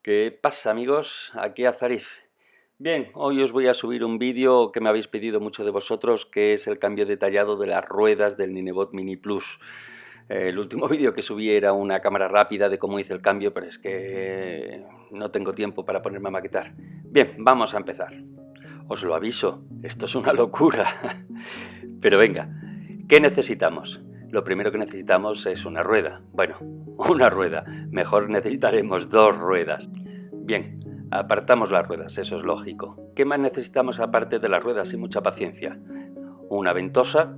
¿Qué pasa, amigos? Aquí Azariz. Bien, hoy os voy a subir un vídeo que me habéis pedido mucho de vosotros, que es el cambio detallado de las ruedas del Ninebot Mini Plus. El último vídeo que subí era una cámara rápida de cómo hice el cambio, pero es que no tengo tiempo para ponerme a maquetar. Bien, vamos a empezar. Os lo aviso, esto es una locura. Pero venga, ¿qué necesitamos? Lo primero que necesitamos es una rueda. Bueno, una rueda. Mejor necesitaremos dos ruedas. Bien, apartamos las ruedas, eso es lógico. ¿Qué más necesitamos aparte de las ruedas? Y mucha paciencia. Una ventosa.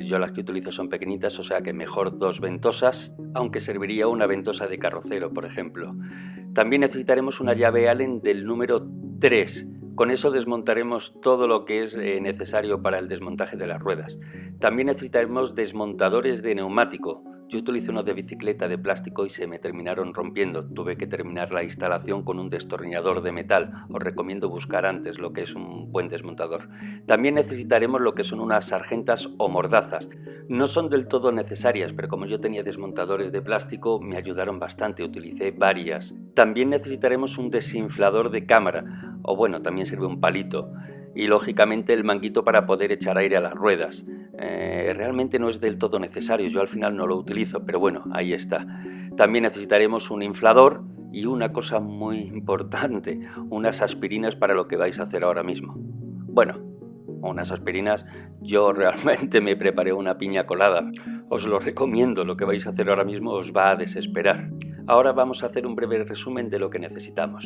Yo las que utilizo son pequeñitas, o sea que mejor dos ventosas, aunque serviría una ventosa de carrocero, por ejemplo. También necesitaremos una llave Allen del número 3. Con eso desmontaremos todo lo que es necesario para el desmontaje de las ruedas. También necesitaremos desmontadores de neumático. Yo utilicé unos de bicicleta de plástico y se me terminaron rompiendo. Tuve que terminar la instalación con un destornillador de metal. Os recomiendo buscar antes lo que es un buen desmontador. También necesitaremos lo que son unas sargentas o mordazas. No son del todo necesarias, pero como yo tenía desmontadores de plástico, me ayudaron bastante. Utilicé varias. También necesitaremos un desinflador de cámara, o bueno, también sirve un palito. Y lógicamente el manguito para poder echar aire a las ruedas. Realmente no es del todo necesario, yo al final no lo utilizo, pero bueno, ahí está. También necesitaremos un inflador y una cosa muy importante, unas aspirinas para lo que vais a hacer ahora mismo. Bueno, unas aspirinas, yo realmente me preparé una piña colada. Os lo recomiendo, lo que vais a hacer ahora mismo os va a desesperar. Ahora vamos a hacer un breve resumen de lo que necesitamos.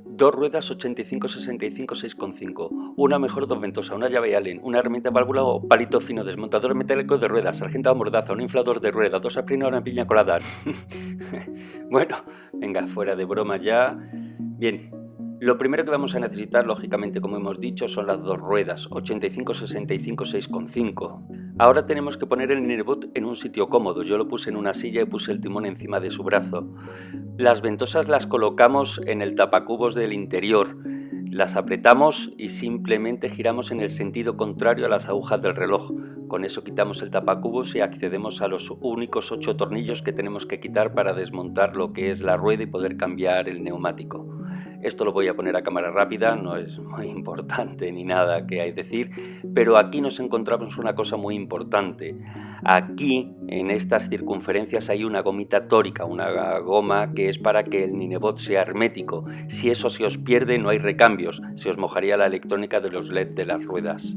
Dos ruedas 85-65 6,5, una mejor dos ventosa, una llave Allen, una herramienta válvula o palito fino, desmontador metálico de ruedas, sargenta o mordaza, un inflador de rueda, dos aspirinas, una piña colada. Bueno, venga, fuera de broma ya. Bien, lo primero que vamos a necesitar, lógicamente, como hemos dicho, son las dos ruedas, 85-65 6,5. Ahora tenemos que poner el Ninebot en un sitio cómodo. Yo lo puse en una silla y puse el timón encima de su brazo. Las ventosas las colocamos en el tapacubos del interior. Las apretamos y simplemente giramos en el sentido contrario a las agujas del reloj. Con eso quitamos el tapacubos y accedemos a los únicos 8 tornillos que tenemos que quitar para desmontar lo que es la rueda y poder cambiar el neumático. Esto lo voy a poner a cámara rápida, no es muy importante ni nada que hay decir, pero aquí nos encontramos una cosa muy importante. Aquí, en estas circunferencias, hay una gomita tórica, una goma que es para que el Ninebot sea hermético. Si eso se os pierde, no hay recambios, se os mojaría la electrónica de los LED de las ruedas.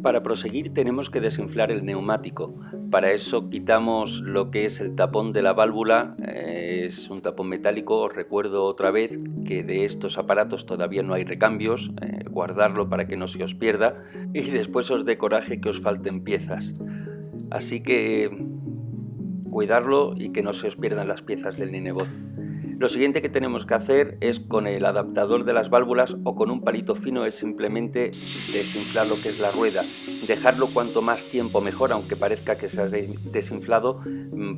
Para proseguir tenemos que desinflar el neumático. Para eso quitamos lo que es el tapón de la válvula, es un tapón metálico. Os recuerdo otra vez que de estos aparatos todavía no hay recambios, guardarlo para que no se os pierda y después os dé coraje que os falten piezas. Así que cuidarlo y que no se os pierdan las piezas del Ninebot. Lo siguiente que tenemos que hacer es con el adaptador de las válvulas o con un palito fino es simplemente desinflar lo que es la rueda. Dejarlo cuanto más tiempo mejor, aunque parezca que se ha desinflado,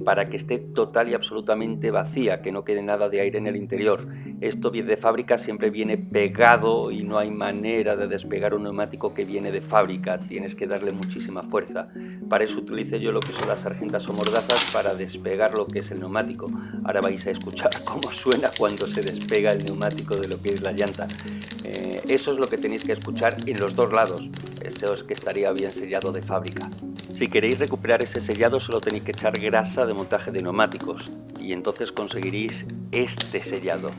para que esté total y absolutamente vacía, que no quede nada de aire en el interior. Esto de fábrica siempre viene pegado y no hay manera de despegar un neumático que viene de fábrica. Tienes que darle muchísima fuerza. Para eso utilicé yo lo que son las sargentas o mordazas para despegar lo que es el neumático. Ahora vais a escuchar cómo suena cuando se despega el neumático de lo que es la llanta. Eso es lo que tenéis que escuchar en los dos lados. Esto es que estaría bien sellado de fábrica. Si queréis recuperar ese sellado solo tenéis que echar grasa de montaje de neumáticos y entonces conseguiréis este sellado.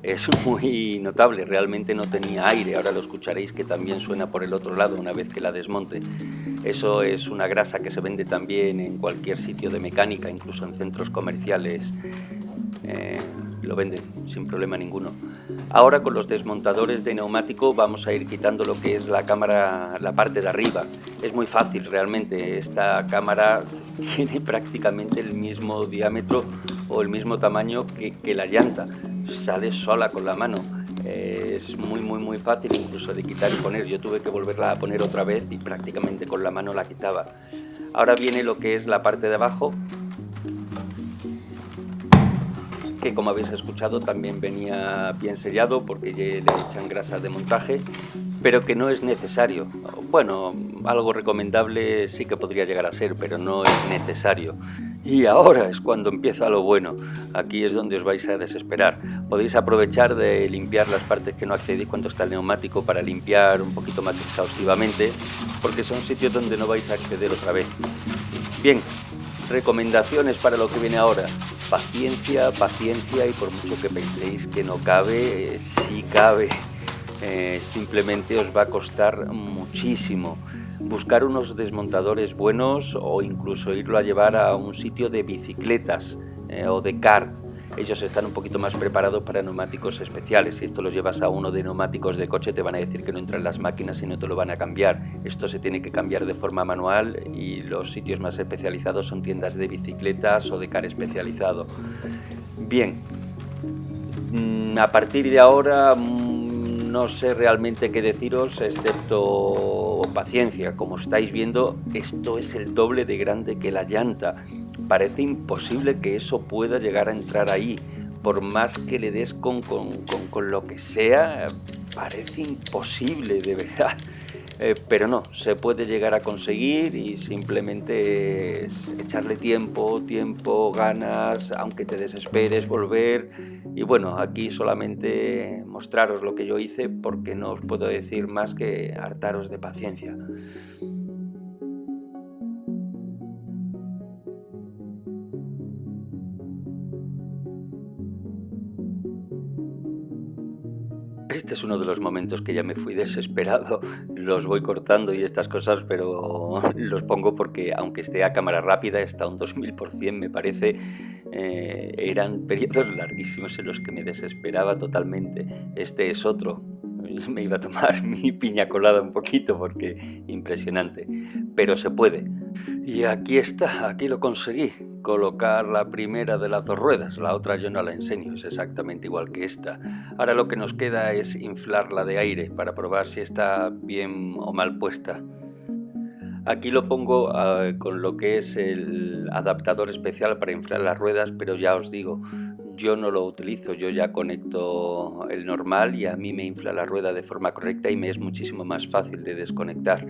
Es muy notable, realmente no tenía aire, ahora lo escucharéis que también suena por el otro lado una vez que la desmonte. Eso es una grasa que se vende también en cualquier sitio de mecánica, incluso en centros comerciales, lo venden sin problema ninguno. Ahora con los desmontadores de neumático vamos a ir quitando lo que es la cámara, la parte de arriba. Es muy fácil realmente, esta cámara tiene prácticamente el mismo diámetro o el mismo tamaño que la llanta. Sale sola con la mano, es muy fácil incluso de quitar y poner. Yo tuve que volverla a poner otra vez y prácticamente con la mano la quitaba. Ahora viene lo que es la parte de abajo, que como habéis escuchado también venía bien sellado porque le echan grasa de montaje, pero que no es necesario. Bueno, algo recomendable sí que podría llegar a ser, pero no es necesario. Y ahora es cuando empieza lo bueno. Aquí es donde os vais a desesperar. Podéis aprovechar de limpiar las partes que no accedéis cuando está el neumático para limpiar un poquito más exhaustivamente, porque son sitios donde no vais a acceder otra vez. Bien, recomendaciones para lo que viene ahora. Paciencia, paciencia, y por mucho que penséis que no cabe, sí cabe. Simplemente os va a costar muchísimo. Buscar unos desmontadores buenos o incluso irlo a llevar a un sitio de bicicletas o de kart. Ellos están un poquito más preparados para neumáticos especiales. Si esto lo llevas a uno de neumáticos de coche, te van a decir que no entran las máquinas y no te lo van a cambiar. Esto se tiene que cambiar de forma manual y los sitios más especializados son tiendas de bicicletas o de kart especializado. Bien, a partir de ahora no sé realmente qué deciros, excepto paciencia. Como estáis viendo, esto es el doble de grande que la llanta. Parece imposible que eso pueda llegar a entrar ahí. Por más que le des con lo que sea, parece imposible, de verdad. Pero no, se puede llegar a conseguir y simplemente es echarle tiempo, ganas, aunque te desesperes, volver. Y bueno, aquí solamente mostraros lo que yo hice, porque no os puedo decir más que hartaros de paciencia. Este es uno de los momentos que ya me fui desesperado. Los voy cortando y estas cosas, pero los pongo porque, aunque esté a cámara rápida, está un 2000%, me parece. Eran periodos larguísimos en los que me desesperaba totalmente. Este es otro. Me iba a tomar mi piña colada un poquito porque impresionante. Pero se puede. Y aquí está, aquí lo conseguí. Colocar la primera de las dos ruedas, la otra yo no la enseño, es exactamente igual que esta. Ahora lo que nos queda es inflarla de aire para probar si está bien o mal puesta. Aquí lo pongo con lo que es el adaptador especial para inflar las ruedas, pero ya os digo, yo no lo utilizo, yo ya conecto el normal y a mí me infla la rueda de forma correcta y me es muchísimo más fácil de desconectar.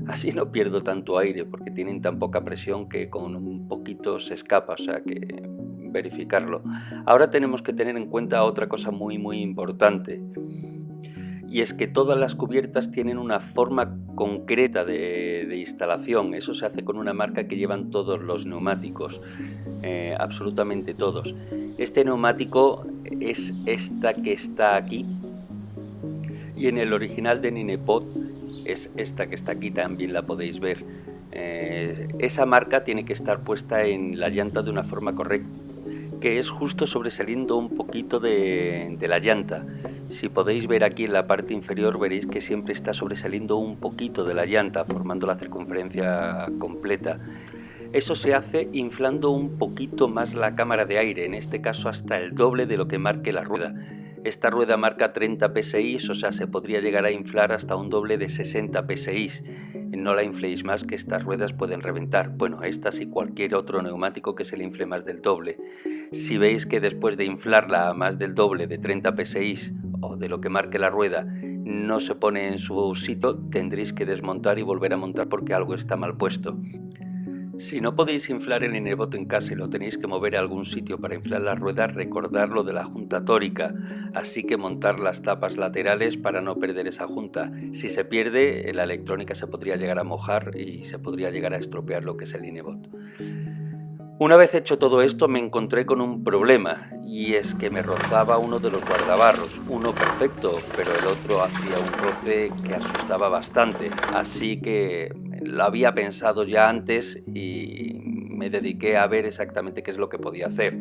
Así no pierdo tanto aire porque tienen tan poca presión que con un poquito se escapa, o sea que verificarlo. Ahora tenemos que tener en cuenta otra cosa muy importante, y es que todas las cubiertas tienen una forma concreta de instalación. Eso se hace con una marca que llevan todos los neumáticos, absolutamente todos. Este neumático es esta que está aquí, y en el original de Ninepod es esta que está aquí, también la podéis ver. Esa marca tiene que estar puesta en la llanta de una forma correcta, que es justo sobresaliendo un poquito de la llanta. Si podéis ver aquí en la parte inferior, veréis que siempre está sobresaliendo un poquito de la llanta, formando la circunferencia completa. Eso se hace inflando un poquito más la cámara de aire, en este caso hasta el doble de lo que marque la rueda. Esta rueda marca 30 psi, o sea, se podría llegar a inflar hasta un doble de 60 psi. No la infléis más, que estas ruedas pueden reventar. Bueno, estas y cualquier otro neumático que se le infle más del doble. Si veis que después de inflarla a más del doble de 30 psi o de lo que marque la rueda no se pone en su sitio, tendréis que desmontar y volver a montar porque algo está mal puesto. Si no podéis inflar el Ninebot en casa y lo tenéis que mover a algún sitio para inflar las ruedas, recordad lo de la junta tórica, así que montar las tapas laterales para no perder esa junta. Si se pierde, la electrónica se podría llegar a mojar y se podría llegar a estropear lo que es el Ninebot. Una vez hecho todo esto, me encontré con un problema, y es que me rozaba uno de los guardabarros. Uno perfecto, pero el otro hacía un roce que asustaba bastante, así que lo había pensado ya antes y me dediqué a ver exactamente qué es lo que podía hacer.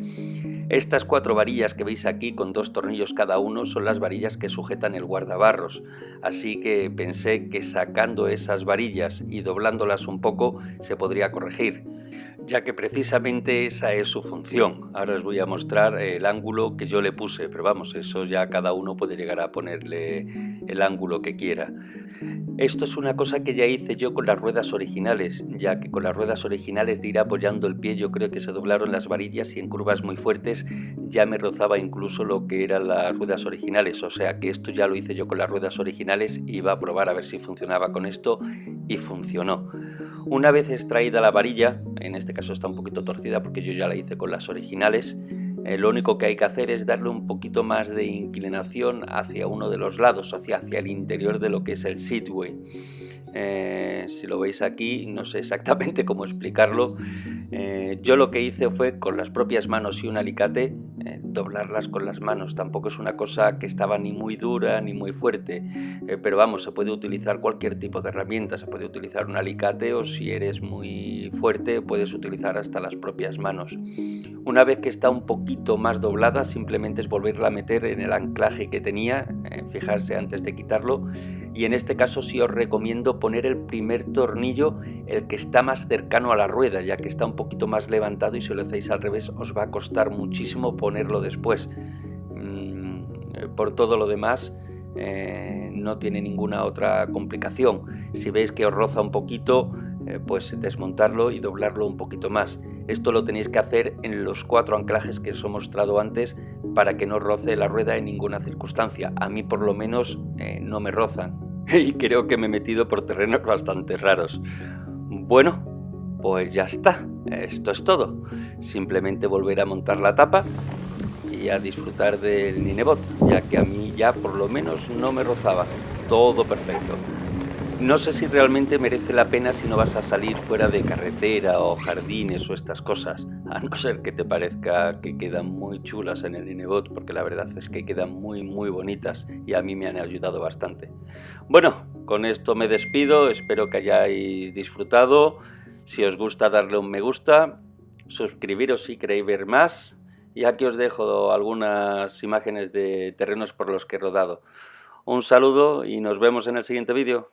Estas 4 varillas que veis aquí con 2 tornillos cada uno son las varillas que sujetan el guardabarros, así que pensé que sacando esas varillas y doblándolas un poco se podría corregir, ya que precisamente esa es su función. Ahora os voy a mostrar el ángulo que yo le puse, pero vamos, eso ya cada uno puede llegar a ponerle el ángulo que quiera. Esto es una cosa que ya hice yo con las ruedas originales, ya que con las ruedas originales de ir apoyando el pie yo creo que se doblaron las varillas y en curvas muy fuertes ya me rozaba incluso lo que eran las ruedas originales, o sea que esto ya lo hice yo con las ruedas originales, iba a probar a ver si funcionaba con esto y funcionó. Una vez extraída la varilla, en este caso está un poquito torcida porque yo ya la hice con las originales, lo único que hay que hacer es darle un poquito más de inclinación hacia uno de los lados, hacia el interior de lo que es el seatway. Si lo veis aquí, no sé exactamente cómo explicarlo. Yo lo que hice fue con las propias manos y un alicate, doblarlas con las manos. Tampoco es una cosa que estaba ni muy dura ni muy fuerte, pero vamos, se puede utilizar cualquier tipo de herramienta. Se puede utilizar un alicate o si eres muy fuerte puedes utilizar hasta las propias manos. Una vez que está un poquito más doblada, simplemente es volverla a meter en el anclaje que tenía, fijarse antes de quitarlo. Y en este caso sí os recomiendo poner el primer tornillo, el que está más cercano a la rueda, ya que está un poquito más levantado y si lo hacéis al revés os va a costar muchísimo ponerlo después. Por todo lo demás no tiene ninguna otra complicación. Si veis que os roza un poquito, pues desmontarlo y doblarlo un poquito más. Esto lo tenéis que hacer en los 4 anclajes que os he mostrado antes para que no roce la rueda en ninguna circunstancia. A mí por lo menos no me rozan y creo que me he metido por terrenos bastante raros. Bueno, pues ya está, esto es todo. Simplemente volver a montar la tapa y a disfrutar del Ninebot, ya que a mí ya por lo menos no me rozaba. Todo perfecto. No sé si realmente merece la pena si no vas a salir fuera de carretera o jardines o estas cosas, a no ser que te parezca que quedan muy chulas en el Ninebot, porque la verdad es que quedan muy bonitas y a mí me han ayudado bastante. Bueno, con esto me despido, espero que hayáis disfrutado. Si os gusta, darle un me gusta, suscribiros si queréis ver más y aquí os dejo algunas imágenes de terrenos por los que he rodado. Un saludo y nos vemos en el siguiente vídeo.